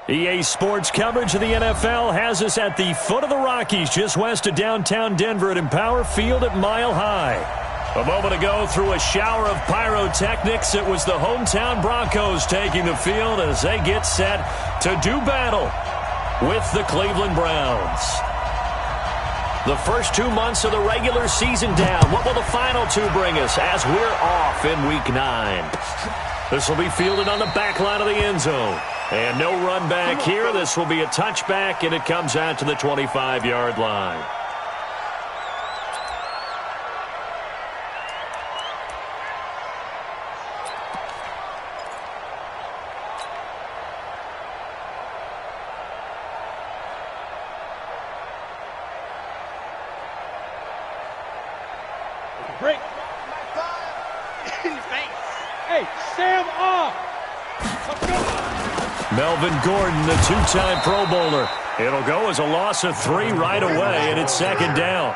EA Sports coverage of the NFL has us at the foot of the Rockies, just west of downtown Denver at Empower Field at Mile High. A moment ago, through a shower of pyrotechnics, it was the hometown Broncos taking the field as they get set to do battle with the Cleveland Browns. The first 2 months of the regular season down. What will the final two bring us as we're off in Week 9? This will be fielded on the back line of the end zone. And no run back here. This will be a touchback, and it comes out to the 25-yard line. Break. In your face. Hey, Sam off. Let's go. Melvin Gordon, the two-time Pro Bowler. It'll go as a loss of 3 right away, and it's second down.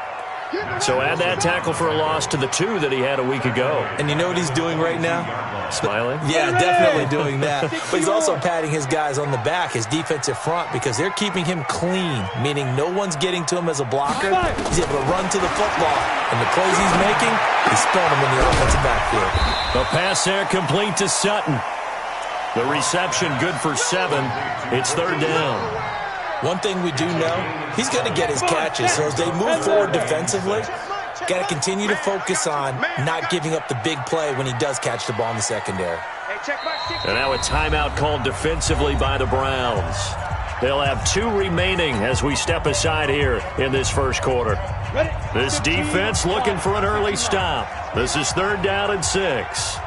So add that tackle for a loss to the 2 that he had a week ago. And you know what he's doing right now? Smiling? Yeah, definitely doing that. But he's also patting his guys on the back, his defensive front, because they're keeping him clean, meaning no one's getting to him as a blocker. He's able to run to the football. And the plays he's making, he's throwing them in the offensive backfield. The pass there complete to Sutton. The reception good for 7. It's third down. One thing we do know, he's going to get his catches. So as they move forward defensively, got to continue to focus on not giving up the big play when he does catch the ball in the secondary. And now a timeout called defensively by the Browns. They'll have 2 remaining as we step aside here in this first quarter. This defense looking for an early stop. This is third down and 6.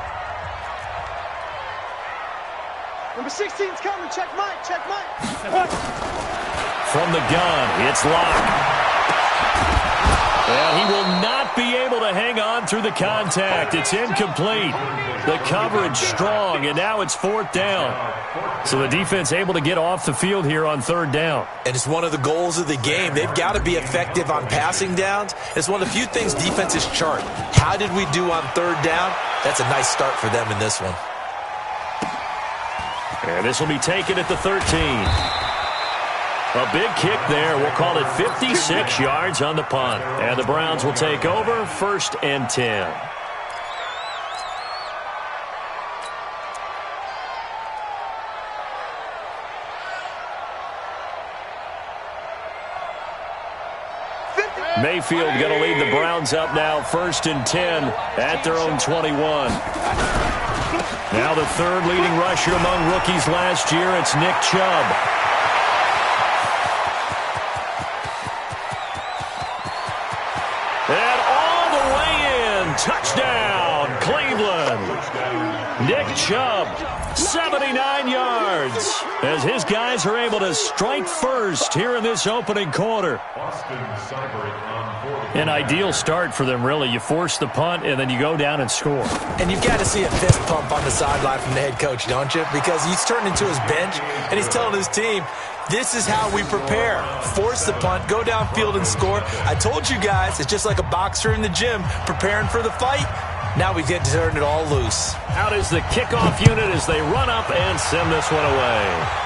Number 16's coming. Check Mike. Check Mike. From the gun, it's Locke. And he will not be able to hang on through the contact. It's incomplete. The coverage strong, and now it's fourth down. So the defense able to get off the field here on third down. And it's one of the goals of the game. They've got to be effective on passing downs. It's one of the few things defenses chart. How did we do on third down? That's a nice start for them in this one. And this will be taken at the 13. A big kick there. We'll call it 56 yards on the punt. And the Browns will take over first and 10. Mayfield going to lead the Browns up now first and 10 at their own 21. Now the third leading rusher among rookies last year, it's Nick Chubb. And all the way in, touchdown, Cleveland. Nick Chubb, 79 yards, as his guys are able to strike first here in this opening quarter. An ideal start for them, really. You force the punt, and then you go down and score. And you've got to see a fist pump on the sideline from the head coach, don't you? Because he's turned into his bench, and he's telling his team, this is how we prepare. Force the punt, go downfield and score. I told you guys, it's just like a boxer in the gym preparing for the fight. Now we get to turn it all loose. Out is the kickoff unit as they run up and send this one away.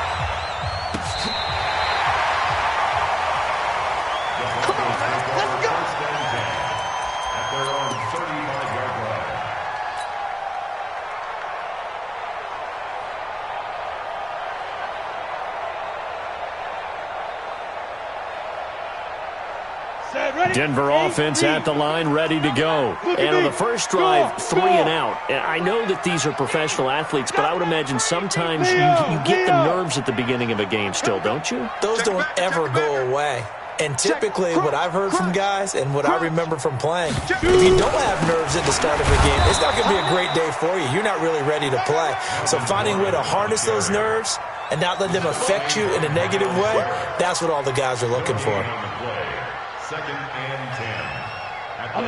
Denver offense at the line, ready to go. And on the first drive, 3 and out. And I know that these are professional athletes, but I would imagine sometimes you get the nerves at the beginning of a game still, don't you? Those don't ever go away. And typically what I've heard from guys and what I remember from playing, if you don't have nerves at the start of a game, it's not going to be a great day for you. You're not really ready to play. So finding a way to harness those nerves and not let them affect you in a negative way, that's what all the guys are looking for.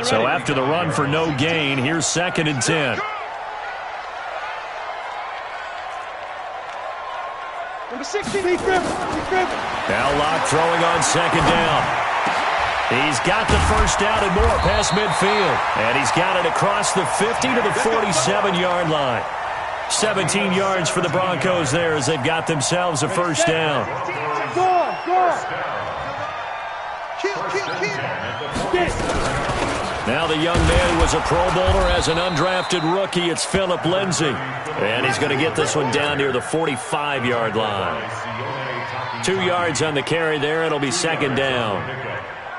So after the run for no gain, here's second and 10. Number 16, Heath Griffin. Now Locke throwing on second down. He's got the first down and more past midfield. And he's got it across the 50 to the 47-yard line. 17 yards for the Broncos there as they've got themselves a first down. Now the young man who was a Pro Bowler as an undrafted rookie, it's Philip Lindsay. And he's going to get this one down near the 45-yard line. 2 yards on the carry there. It'll be second down.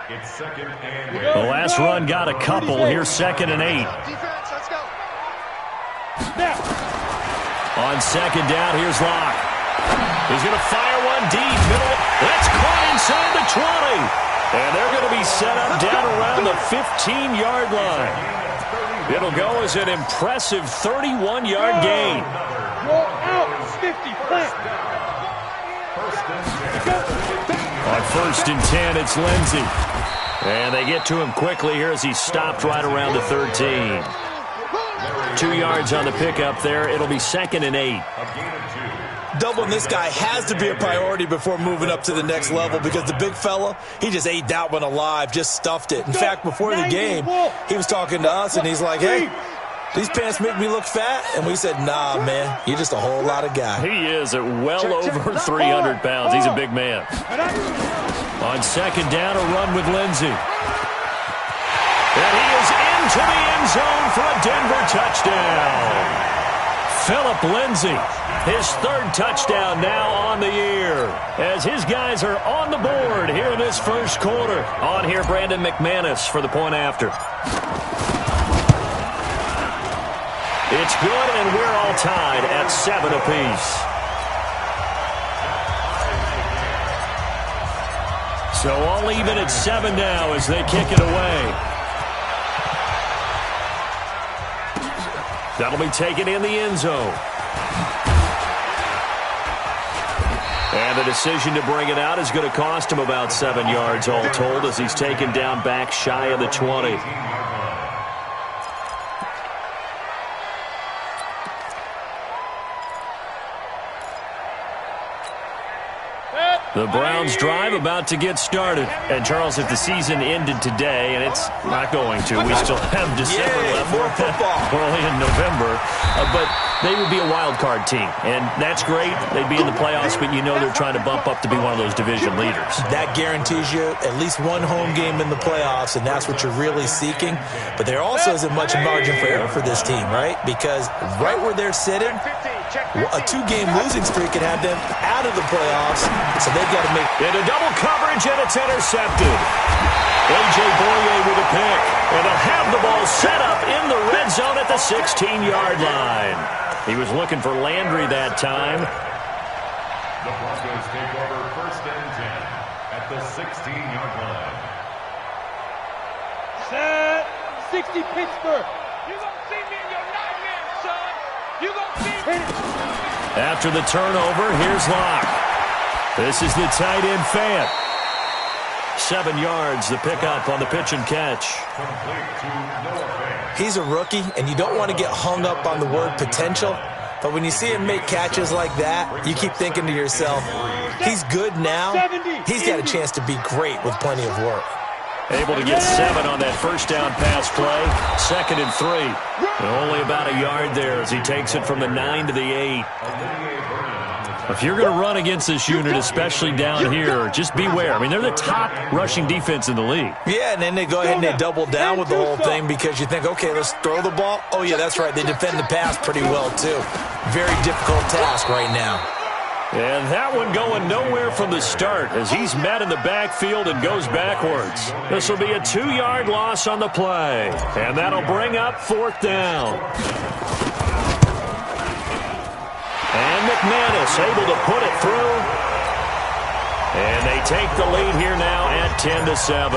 The last run got a couple. Here's 2nd and 8. On second down, here's Locke. He's going to fire one deep. Middle. That's caught inside the 20. And they're going to be set up down around the 15-yard line. It'll go as an impressive 31-yard gain. Roll out, 50, plant. On 1st and 10, it's Lindsay. And they get to him quickly here as he stopped right around the 13. 2 yards on the pickup there. It'll be 2nd and 8. Doubling this guy has to be a priority before moving up to the next level because the big fella, he just ate that one alive, just stuffed it. In fact, before the game, he was talking to us, and he's like, hey, these pants make me look fat. And we said, nah, man, you're just a whole lot of guy. He is at well over 300 pounds. He's a big man. On second down, a run with Lindsay. And he is into the end zone for a Denver touchdown. Philip Lindsay, his 3rd touchdown now on the year, as his guys are on the board here in this first quarter. On here, Brandon McManus for the point after. It's good, and we're all tied at 7 apiece. So all even at 7 now as they kick it away. That'll be taken in the end zone. And the decision to bring it out is going to cost him about 7 yards all told as he's taken down back shy of the 20. The Browns drive about to get started. And, Charles, if the season ended today, and it's not going to, we still have December left. More football. We're only in November. But they would be a wild card team. And that's great. They'd be in the playoffs, but you know they're trying to bump up to be one of those division leaders. That guarantees you at least one home game in the playoffs, and that's what you're really seeking. But there also isn't much margin for error for this team, right? Because right where they're sitting, a 2-game losing streak could have them out of the playoffs, so they've got to make into double coverage, and it's intercepted. A.J. Boye with a pick, and they'll have the ball set up in the red zone at the 16-yard line. He was looking for Landry that time. The Broncos take over 1st and 10 at the 16-yard line. Set 60 Pittsburgh. You gonna see me in your nightmares, son. You gonna see me. After the turnover, here's Locke. This is the tight end Fant. 7 yards, the pickup on the pitch and catch. He's a rookie, and you don't want to get hung up on the word potential. But when you see him make catches like that, you keep thinking to yourself, he's good now. He's got a chance to be great with plenty of work. Able to get 7 on that first down pass play. 2nd and 3. And only about a yard there as he takes it from the 9 to the 8. If you're going to run against this unit, especially down here, just beware. I mean, they're the top rushing defense in the league. Yeah, and then they go ahead and they double down with the whole thing because you think, okay, let's throw the ball. Oh, yeah, that's right. They defend the pass pretty well, too. Very difficult task right now. And that one going nowhere from the start as he's met in the backfield and goes backwards. This will be a 2-yard loss on the play. And that'll bring up 4th down. And McManus able to put it through. And they take the lead here now at 10-7.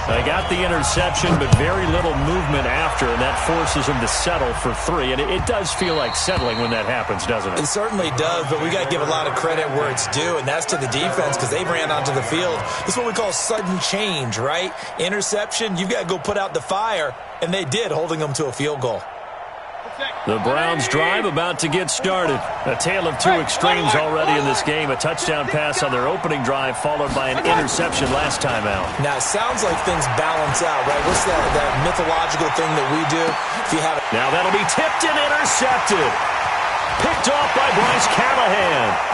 They got the interception, but very little movement after, and that forces them to settle for 3. And it does feel like settling when that happens, doesn't it? It certainly does, but we got to give a lot of credit where it's due, and that's to the defense because they ran onto the field. This is what we call sudden change, right? Interception, you've got to go put out the fire, and they did, holding them to a field goal. The Browns drive about to get started. A tale of two extremes already in this game. A touchdown pass on their opening drive followed by an interception last time out. Now, it sounds like things balance out, right? What's that mythological thing that we do? If you have it. Now that'll be tipped and intercepted. Picked off by Bryce Callahan.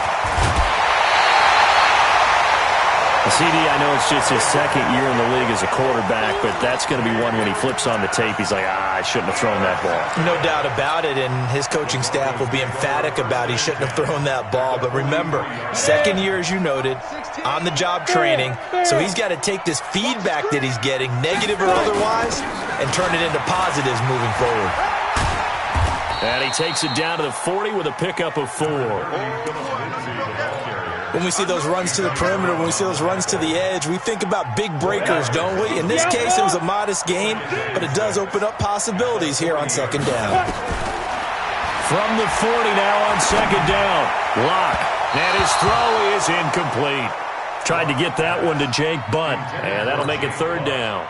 CD, I know it's just his second year in the league as a quarterback, but that's going to be one when he flips on the tape, he's like, I shouldn't have thrown that ball. No doubt about it, and his coaching staff will be emphatic about he shouldn't have thrown that ball. But remember, second year, as you noted, on-the-job training, so he's got to take this feedback that he's getting, negative or otherwise, and turn it into positives moving forward. And he takes it down to the 40 with a pickup of 4. When we see those runs to the perimeter, when we see those runs to the edge, we think about big breakers, don't we? In this case, it was a modest gain, but it does open up possibilities here on second down. From the 40 now on second down. Locke. And his throw is incomplete. Tried to get that one to Jake Bunt, and that'll make it third down.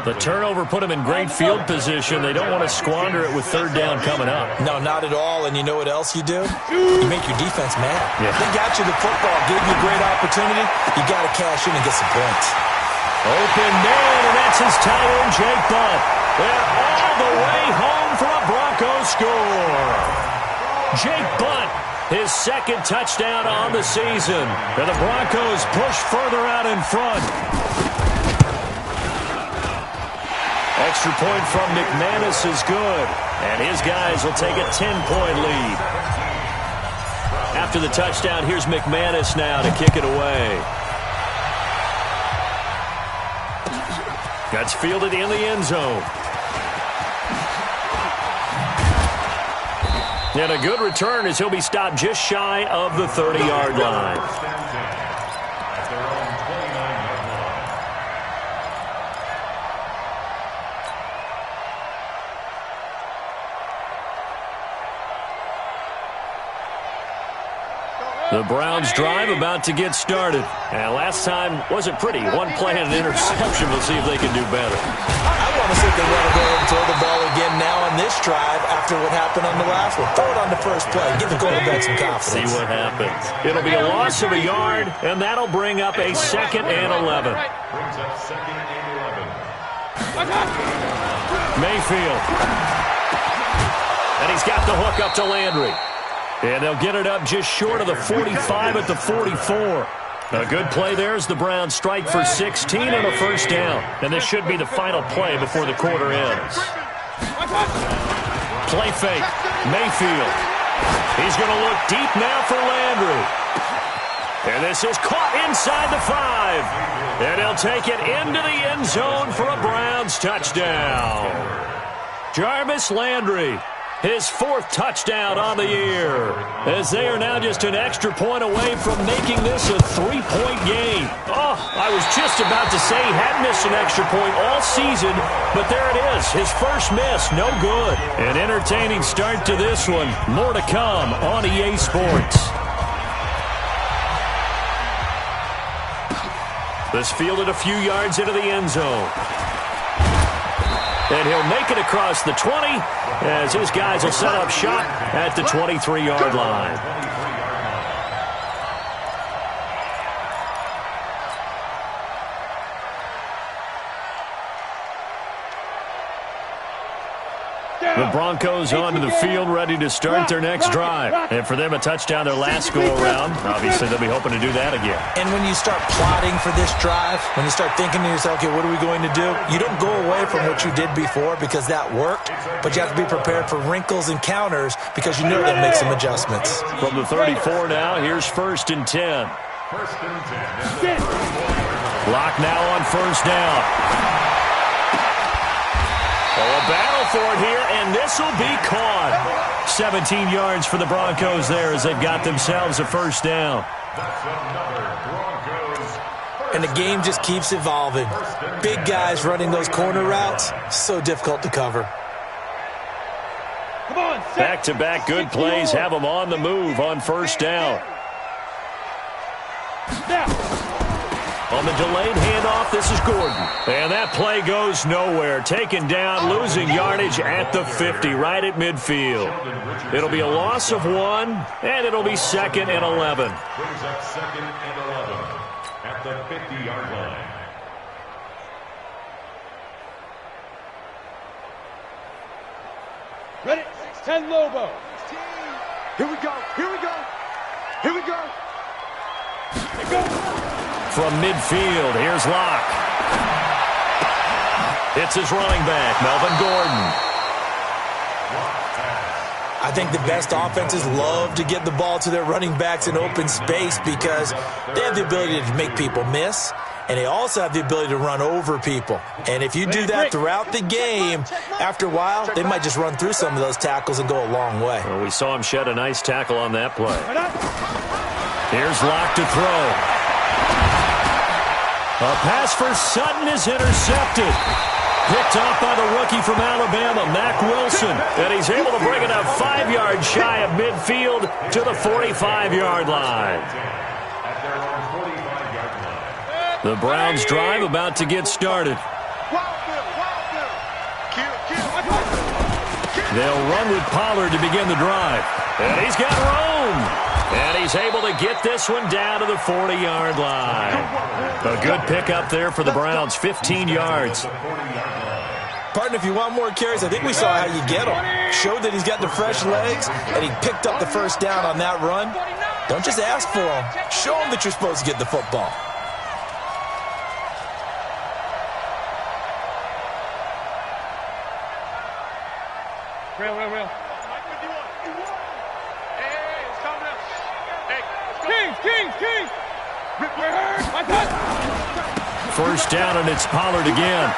The turnover put him in great field position. They don't want to squander it with third down coming up. No, not at all, and you know what else you do? You make your defense mad. Yeah. They got you the football, gave you a great opportunity. You got to cash in and get some points. Open man, and that's his tight end, Jake Bunt. They're all the way home for a Broncos score. Jake Bunt, his second touchdown on the season. And the Broncos push further out in front. Extra point from McManus is good. And his guys will take a 10-point lead. After the touchdown, here's McManus now to kick it away. That's fielded in the end zone. And a good return as he'll be stopped just shy of the 30-yard line. The Browns drive about to get started. And last time wasn't pretty. One play and an interception. We'll see if they can do better. I want to see if they want to go ahead and throw the ball again now on this drive after what happened on the last one. Throw it on the first play. Give the quarterback some confidence. See what happens. It'll be a loss of a yard, and that'll bring up a 2nd and 11. Brings up 2nd and 11. Mayfield. And he's got the hook up to Landry. And they'll get it up just short of the 45 at the 44. A good play there as the Browns strike for 16 on a first down. And this should be the final play before the quarter ends. Play fake. Mayfield. He's going to look deep now for Landry. And this is caught inside the 5. And he'll take it into the end zone for a Browns touchdown. Jarvis Landry. His 4th touchdown on the year, as they are now just an extra point away from making this a 3-point game. Oh, I was just about to say he hadn't missed an extra point all season, but there it is, his first miss, no good. An entertaining start to this one. More to come on EA Sports. This fielded a few yards into the end zone. And he'll make it across the 20 as his guys will set up shop at the 23-yard line. The Broncos onto the field, ready to start their next drive. And for them, a touchdown their last go-around. Obviously, they'll be hoping to do that again. And when you start plotting for this drive, when you start thinking to yourself, okay, what are we going to do? You don't go away from what you did before because that worked, but you have to be prepared for wrinkles and counters because you know they'll make some adjustments. From the 34 now, here's 1st and 10. 1st and 10. Locke now on first down. Oh, a battle for it here, and this will be caught. 17 yards for the Broncos there as they've got themselves a first down. That's another Broncos. And the game just keeps evolving. Big guys running those corner routes, so difficult to cover. Back-to-back good plays have them on the move on first down. On the delayed handoff, this is Gordon. And that play goes nowhere. Taken down, losing yardage at the 50, right at midfield. It'll be a loss of 1, and it'll be 2nd and 11. Brings up 2nd and 11 at the 50-yard line. Ready? 10 Lobo. Here we go. Here we go. Here we go. From midfield, here's Locke. It's his running back, Melvin Gordon. I think the best offenses love to get the ball to their running backs in open space because they have the ability to make people miss, and they also have the ability to run over people. And if you do that throughout the game, after a while, they might just run through some of those tackles and go a long way. Well, we saw him shed a nice tackle on that play. Here's Locke to throw. A pass for Sutton is intercepted. Picked off by the rookie from Alabama, Mack Wilson. And he's able to bring it up 5 yards shy of midfield to the 45-yard line. The Browns drive about to get started. They'll run with Pollard to begin the drive. And he's got room. And he's able to get this one down to the 40-yard line. A good pickup there for the Browns, 15 yards. Partner, if you want more carries, I think we saw how you get him. Showed that he's got the fresh legs, and he picked up the first down on that run. Don't just ask for him. Show him that you're supposed to get the football. Real. Hey, it's coming up. Hey, Kings! First down, and it's Pollard again.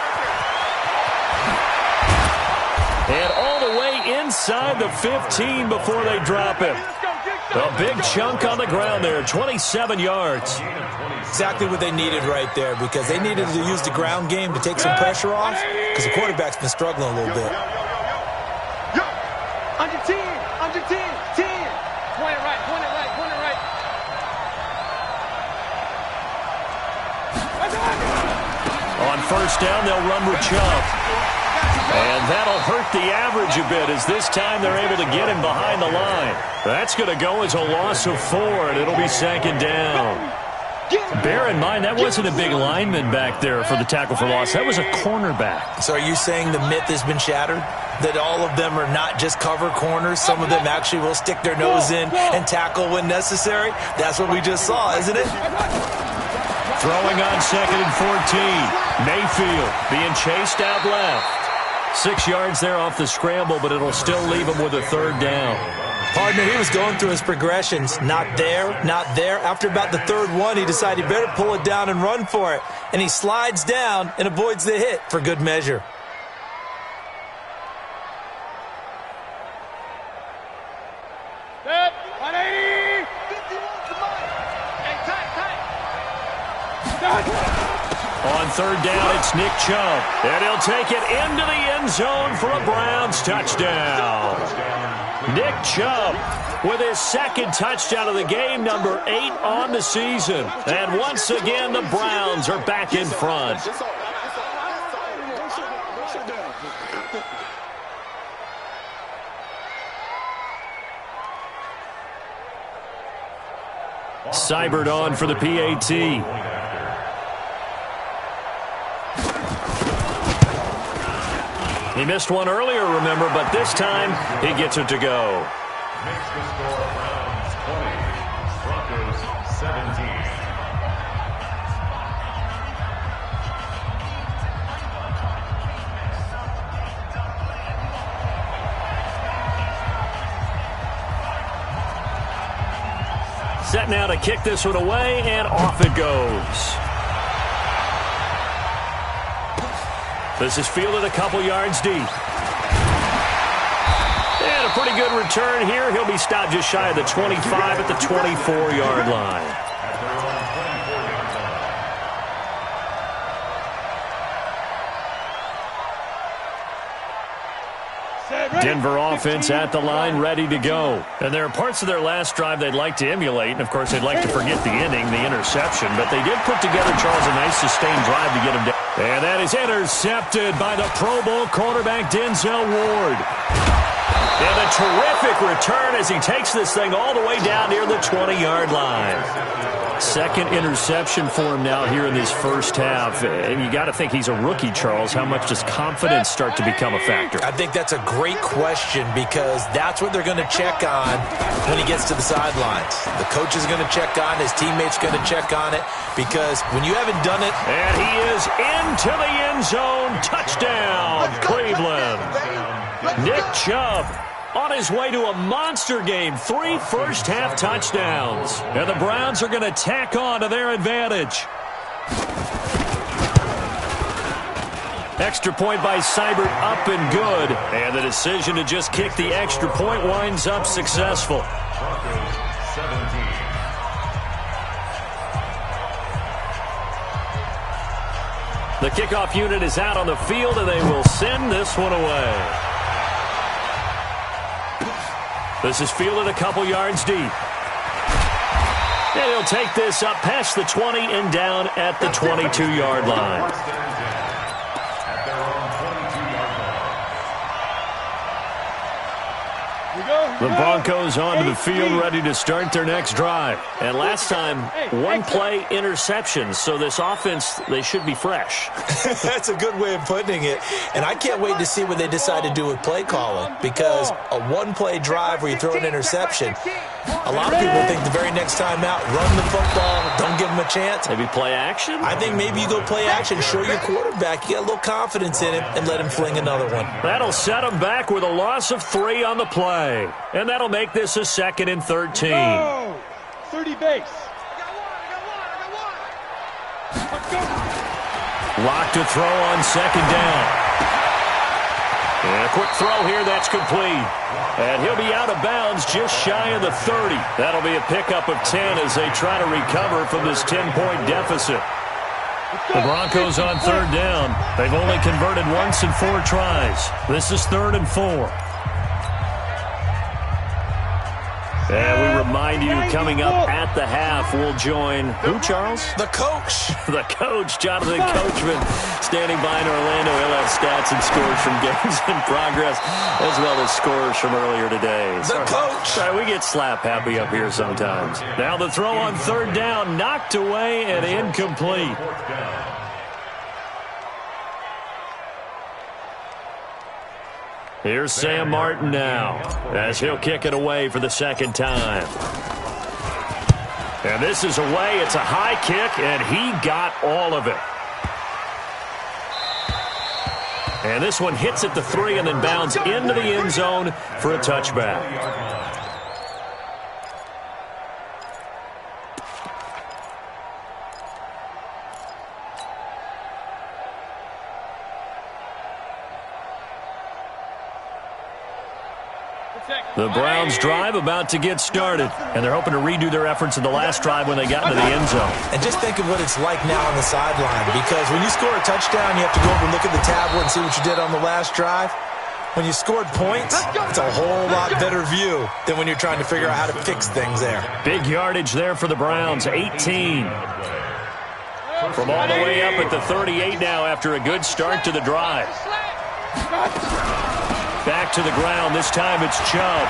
And all the way inside the 15 before they drop him. A big chunk on the ground there, 27 yards. Exactly what they needed right there, because they needed to use the ground game to take some pressure off, because the quarterback's been struggling a little bit. Under 10. 10. Point it right. On first down, they'll run with Chubb. And that'll hurt the average a bit as this time they're able to get him behind the line. That's going to go as a loss of 4, and it'll be second down. Bear in mind, that wasn't a big lineman back there for the tackle for loss. That was a cornerback. So are you saying the myth has been shattered? That all of them are not just cover corners? Some of them actually will stick their nose in and tackle when necessary? That's what we just saw, isn't it? Throwing on second and 14. Mayfield being chased out left. 6 yards there off the scramble, but it'll still leave him with a third down. Partner, he was going through his progressions. Not there. After about the third one, he decided he better pull it down and run for it. And he slides down and avoids the hit for good measure. Set. 180. 51. On third down, it's Nick Chubb. And he'll take it into the end zone for a Browns touchdown. Nick Chubb with his second touchdown of the game, number 8 on the season. And once again, the Browns are back in front. Seibert on for the PAT. He missed one earlier, remember, but this time he gets it to go. Makes the score Browns 20, Broncos 17. Set now to kick this one away, and off it goes. This is fielded a couple yards deep. And a pretty good return here. He'll be stopped just shy of the 25 at the 24-yard line. Denver offense at the line, ready to go. And there are parts of their last drive they'd like to emulate. And, of course, they'd like to forget the inning, the interception. But they did put together, Charles, a nice sustained drive to get him down. And that is intercepted by the Pro Bowl cornerback Denzel Ward. And a terrific return as he takes this thing all the way down near the 20-yard line. Second interception for him now here in this first half. And you got to think he's a rookie, Charles. How much does confidence start to become a factor? I think that's a great question because that's what they're going to check on when he gets to the sidelines. The coach is going to check on, his teammates going to check on it, because when you haven't done it. And he is into the end zone. Touchdown, Cleveland. Nick Chubb on his way to a monster game. 3 first-half touchdowns. And the Browns are going to tack on to their advantage. Extra point by Seibert up and good. And the decision to just kick the extra point winds up successful. The kickoff unit is out on the field, and they will send this one away. This is fielded a couple yards deep. And he'll take this up past the 20 and down at the 22-yard line. The Broncos onto the field, ready to start their next drive. And last time, one-play interception. So this offense, they should be fresh. That's a good way of putting it. And I can't wait to see what they decide to do with play calling, because a one-play drive where you throw an interception, a lot of people think the very next time out, run the football, don't give them a chance. Maybe play action? I think maybe you go play action, show your quarterback, you get a little confidence in him, and let him fling another one. That'll set him back with a loss of 3 on the play. And that'll make this a 2nd and 13. Oh, 30 base. Lock to throw on 2nd down. And a quick throw here, that's complete. And he'll be out of bounds just shy of the 30. That'll be a pickup of 10 as they try to recover from this 10-point deficit. The Broncos on 3rd down. They've only converted once in 4 tries. This is 3rd and 4. And we remind you, coming up at the half, we'll join who, Charles? The coach. The coach, Jonathan Coachman, standing by in Orlando. He'll have stats and scores from games in progress, as well as scores from earlier today. The coach. Sorry, we get slap happy up here sometimes. Now the throw on 3rd down, knocked away and incomplete. Here's Sam Martin now, as he'll kick it away for the 2nd time. And this is away. It's a high kick, and he got all of it. And this one hits at the 3 and then bounds into the end zone for a touchback. The Browns drive about to get started, and they're hoping to redo their efforts in the last drive when they got into the end zone. And just think of what it's like now on the sideline, because when you score a touchdown, you have to go over and look at the tablet and see what you did on the last drive. When you scored points, it's a whole lot better view than when you're trying to figure out how to fix things there. Big yardage there for the Browns, 18. From all the way up at the 38 now after a good start to the drive. Back to the ground. This time it's Chubb.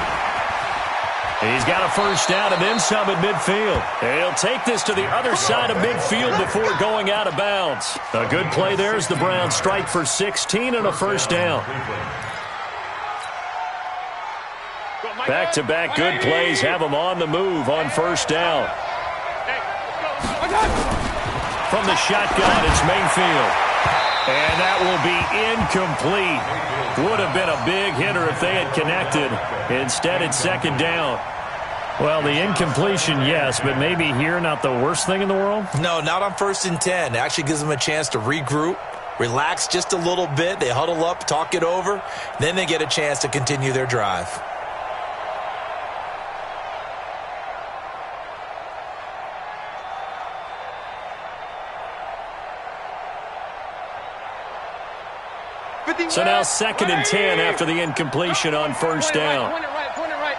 He's got a first down and then some at midfield. And he'll take this to the other side of midfield before going out of bounds. A good play there as the Browns strike for 16 and a first down. Back-to-back good plays have them on the move on first down. From the shotgun, it's Mayfield. And that will be incomplete. Would have been a big hitter if they had connected. Instead, it's 2nd down. Well, the incompletion, yes, but maybe here not the worst thing in the world? No, not on 1st and 10. It actually gives them a chance to regroup, relax just a little bit. They huddle up, talk it over. Then they get a chance to continue their drive. So now 2nd and 10 after the incompletion on first down. Point it right.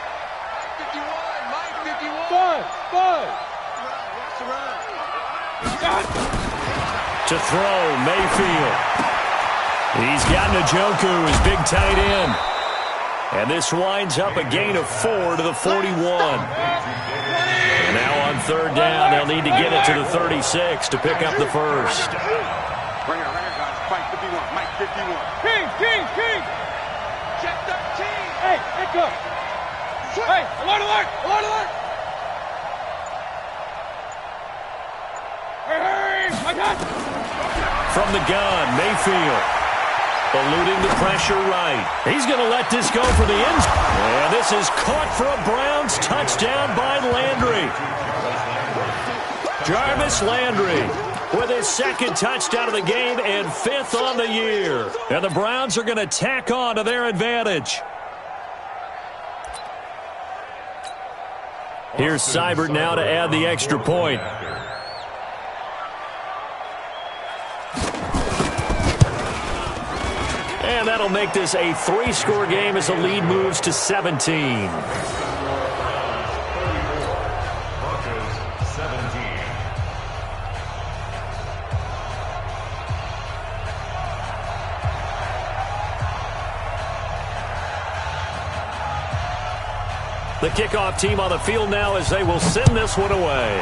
51, Mike, 51. To throw, Mayfield. He's got Njoku, his big tight end. And this winds up a gain of 4 to the 41. And now on third down, they'll need to get it to the 36 to pick up the first. Right here, guys. Mike 51. Mike 51. King. Check 13. Hey, pick up. Hey, alert. Hey, I got you. From the gun, Mayfield. Eluding the pressure right. He's going to let this go for the end zone. And this is caught for a Browns touchdown by Landry. Jarvis Landry with his second touchdown of the game and 5th on the year. And the Browns are going to tack on to their advantage. Here's Seibert now to add the extra point. And that'll make this a 3-score game as the lead moves to 17. The kickoff team on the field now as they will send this one away.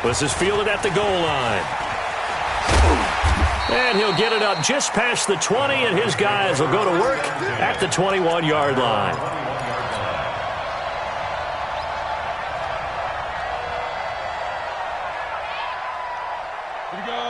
This is fielded at the goal line. And he'll get it up just past the 20, and his guys will go to work at the 21-yard line.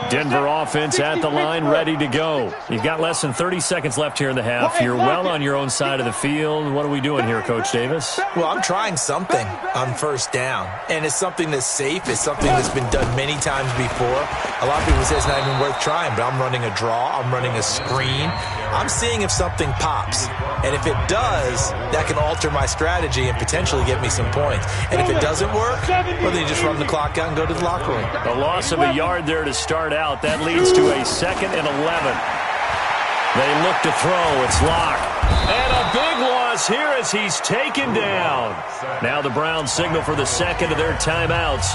Denver offense at the line, ready to go. You've got less than 30 seconds left here in the half. You're well on your own side of the field. What are we doing here, Coach Davis? Well, I'm trying something on first down, and it's something that's safe. It's something that's been done many times before. A lot of people say it's not even worth trying, but I'm running a draw. I'm running a screen. I'm seeing if something pops, and if it does, that can alter my strategy and potentially get me some points. And if it doesn't work, well, then you just run the clock out and go to the locker room. A loss of a yard there to start out. That leads to a 2nd and 11. They look to throw. It's locked. And a big loss here as he's taken down. Now the Browns signal for the second of their timeouts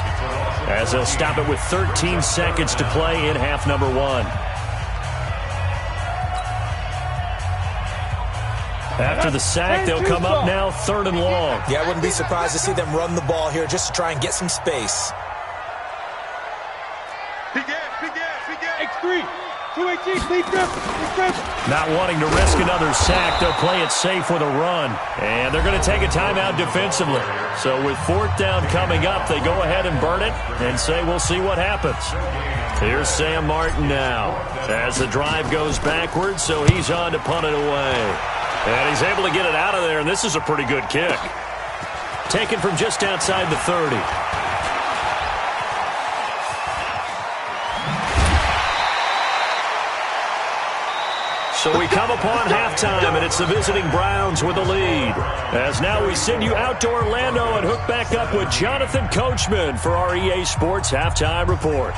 as they'll stop it with 13 seconds to play in half number 1. After the sack, they'll come up now 3rd and long. Yeah, I wouldn't be surprised to see them run the ball here just to try and get some space. X3. 218. Lead grip. Not wanting to risk another sack, they'll play it safe with a run. And they're going to take a timeout defensively. So with 4th down coming up, they go ahead and burn it and say we'll see what happens. Here's Sam Martin now as the drive goes backwards, so he's on to punt it away. And he's able to get it out of there, and this is a pretty good kick. Taken from just outside the 30. So we come upon halftime, and it's the visiting Browns with the lead. As now we send you out to Orlando and hook back up with Jonathan Coachman for our EA Sports Halftime Report.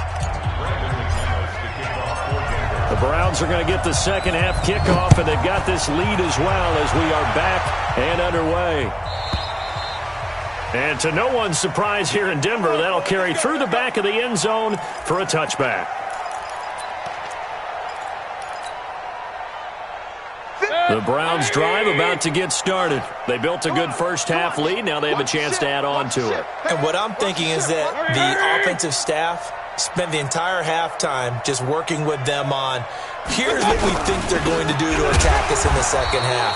The Browns are going to get the second half kickoff, and they've got this lead as well as we are back and underway. And to no one's surprise here in Denver, that'll carry through the back of the end zone for a touchback. The Browns drive about to get started. They built a good first half lead. Now they have a chance to add on to it. And what I'm thinking is that the offensive staff spent the entire halftime just working with them on, here's what we think they're going to do to attack us in the second half.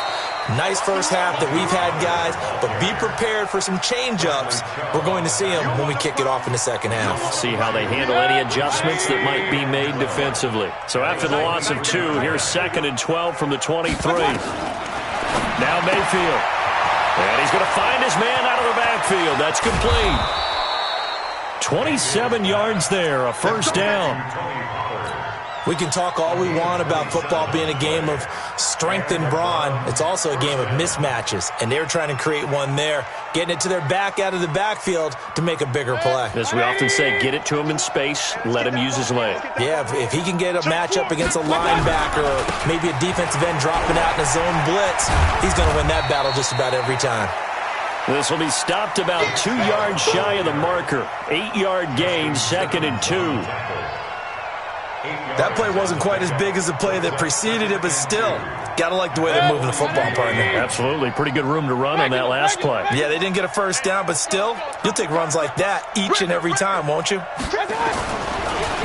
Nice first half that we've had, guys, but be prepared for some change-ups. We're going to see them when we kick it off in the second half. See how they handle any adjustments that might be made defensively. So after the loss of 2, here's 2nd and 12 from the 23. Now Mayfield. And he's going to find his man out of the backfield. That's complete. 27 yards there, a first down. We can talk all we want about football being a game of strength and brawn. It's also a game of mismatches, and they're trying to create one there, getting it to their back out of the backfield to make a bigger play. As we often say, get it to him in space, let him use his leg. Yeah, if he can get a matchup against a linebacker or maybe a defensive end dropping out in a zone blitz, he's going to win that battle just about every time. This will be stopped about 2 yards shy of the marker. 8-yard gain, 2nd and 2. That play wasn't quite as big as the play that preceded it, but still, got to like the way they're moving the football, partner. Absolutely. Pretty good room to run on that last play. Yeah, they didn't get a first down, but still, you'll take runs like that each and every time, won't you?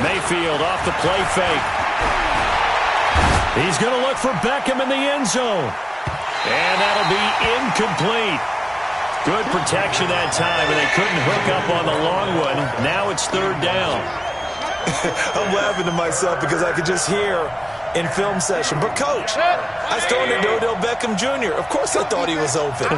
Mayfield off the play fake. He's going to look for Beckham in the end zone. And that'll be incomplete. Good protection that time, and they couldn't hook up on the long one. Now it's third down. I'm laughing to myself because I could just hear in film session, but coach, I was throwing to Odell Beckham Jr. Of course I thought he was open.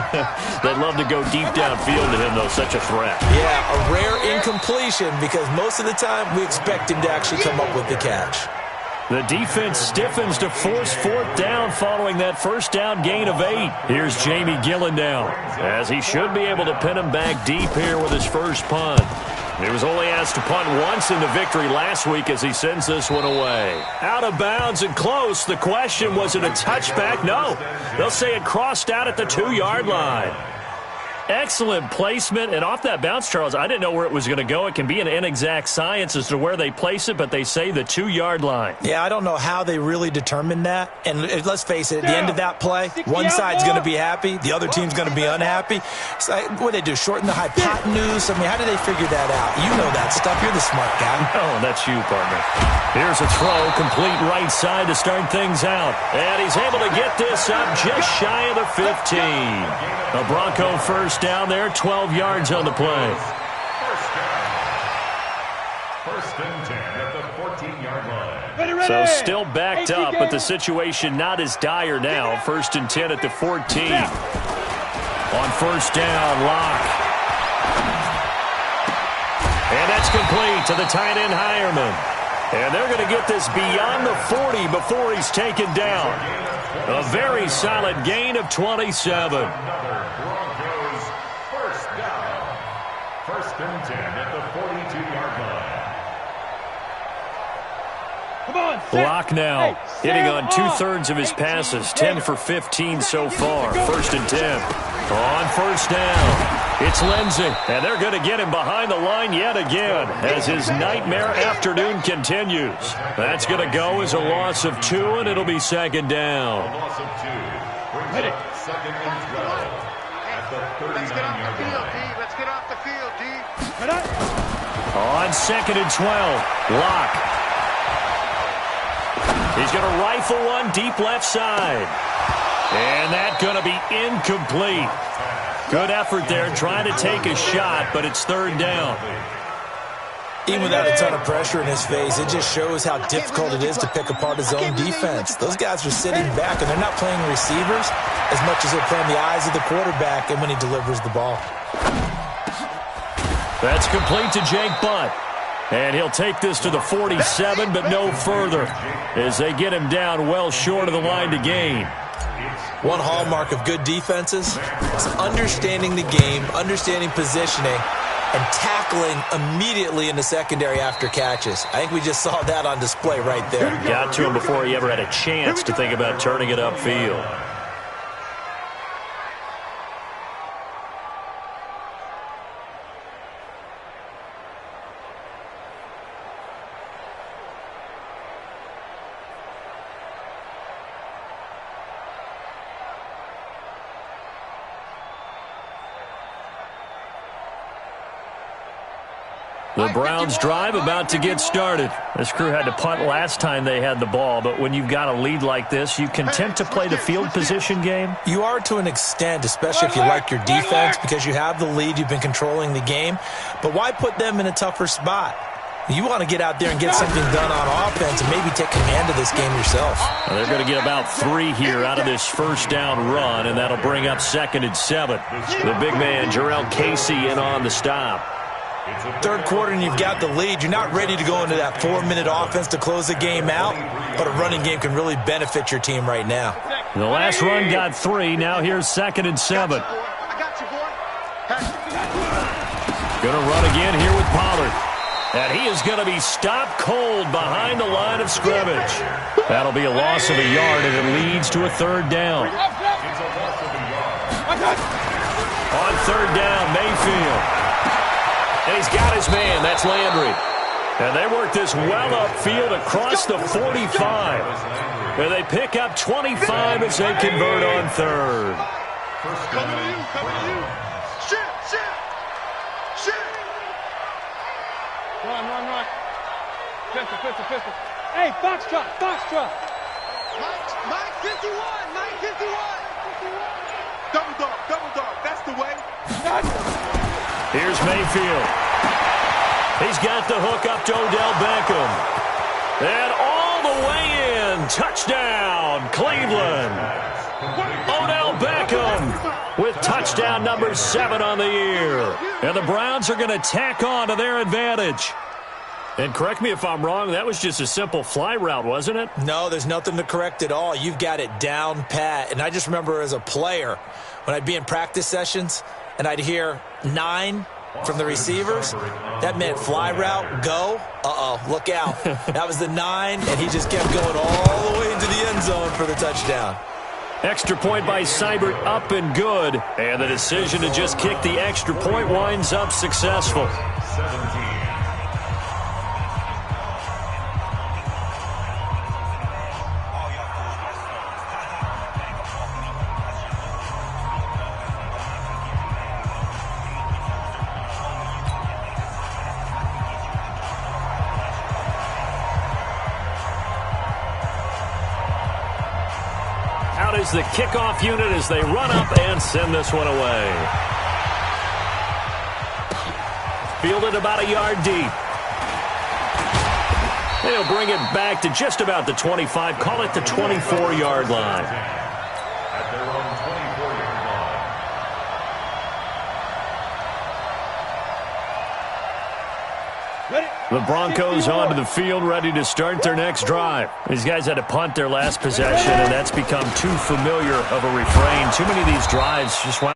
They'd love to go deep downfield to him, though. Such a threat. Yeah, a rare incompletion because most of the time we expect him to actually come up with the catch. The defense stiffens to force fourth down following that first down gain of 8. Here's Jamie Gillen now, as he should be able to pin him back deep here with his first punt. He was only asked to punt once in the victory last week as he sends this one away. Out of bounds and close. The question, was it a touchback? No. They'll say it crossed out at the 2-yard line. Excellent placement, and off that bounce, Charles, I didn't know where it was going to go. It can be an inexact science as to where they place it, but they say the 2-yard line. Yeah, I don't know how they really determined that. And let's face it, at the end of that play, one side's going to be happy, the other team's going to be unhappy. It's like, what do they do, shorten the hypotenuse? I mean, how do they figure that out? You know that stuff. You're the smart guy. Oh, that's you, partner. Here's a throw, complete right side to start things out. And he's able to get this up just shy of the 15. A Bronco first down there, 12 yards on the play. First and 10 at the 14-yard line. So still backed up, but the situation not as dire now. First and 10 at the 14. On first down, Locke. And that's complete to the tight end, Hireman. And they're going to get this beyond the 40 before he's taken down. A very solid gain of 27. Broncos first down. First and 10 at the 42-yard line. Come on, Locke now hitting on 2/3 of his passes, 10 for 15 so far. First and 10. On first down, it's Lindsey, and they're going to get him behind the line yet again as his nightmare afternoon continues. That's going to go as a loss of 2, and it'll be second down. A loss of 2 brings up second and 12 at the 39-yard line. Let's get off the field, D. On second and 12, Locke. He's going to rifle one deep left side. And that's going to be incomplete. Good effort there, trying to take a shot, but it's third down. Even without a ton of pressure in his face, it just shows how difficult it is to pick apart his own defense. Those guys are sitting back, and they're not playing receivers as much as they're playing the eyes of the quarterback and when he delivers the ball. That's complete to Jake Butt. And he'll take this to the 47, but no further, as they get him down well short of the line to gain. One hallmark of good defenses is understanding the game, understanding positioning, and tackling immediately in the secondary after catches. I think we just saw that on display right there. Got to him before he ever had a chance to think about turning it upfield. The Browns drive about to get started. This crew had to punt last time they had the ball, but when you've got a lead like this, you content to play the field position game? You are to an extent, especially if you like your defense, because you have the lead, you've been controlling the game. But why put them in a tougher spot? You want to get out there and get something done on offense and maybe take command of this game yourself. Well, they're going to get about 3 here out of this first down run, and that'll bring up second and 7. The big man, Jarrell Casey, in on the stop. Third quarter and you've got the lead. You're not ready to go into that 4-minute offense to close the game out, but a running game can really benefit your team right now. The last run got 3. Now here's second and 7. Going to run again here with Pollard. And he is going to be stopped cold behind the line of scrimmage. That'll be a loss of a yard, and it leads to a third down. On third down, Mayfield. And he's got his man. That's Landry. And they work this well upfield across the 45. And they pick up 25 as they convert on third. Coming to you, coming to you. Shit. Run. Pistol. Hey, Foxtrot. Mike 51. Double dog, that's the way. Here's Mayfield. He's got the hook up to Odell Beckham. And all the way in. Touchdown, Cleveland. Odell Beckham with touchdown number 7 on the year. And the Browns are going to tack on to their advantage. And correct me if I'm wrong, that was just a simple fly route, wasn't it? No, there's nothing to correct at all. You've got it down pat. And I just remember as a player, when I'd be in practice sessions and I'd hear 9 from the receivers, that meant fly route, go. Look out. That was the 9, and he just kept going all the way into the end zone for the touchdown. Extra point by Seibert, up and good. And the decision to just kick the extra point winds up successful. 17. Out is the kickoff unit as they run up and send this one away. Fielded about a yard deep. They'll bring it back to just about the 25. Call it the 24-yard line. At their own 24-yard line. The Broncos onto the field, ready to start their next drive. These guys had to punt their last possession, and that's become too familiar of a refrain. Too many of these drives just went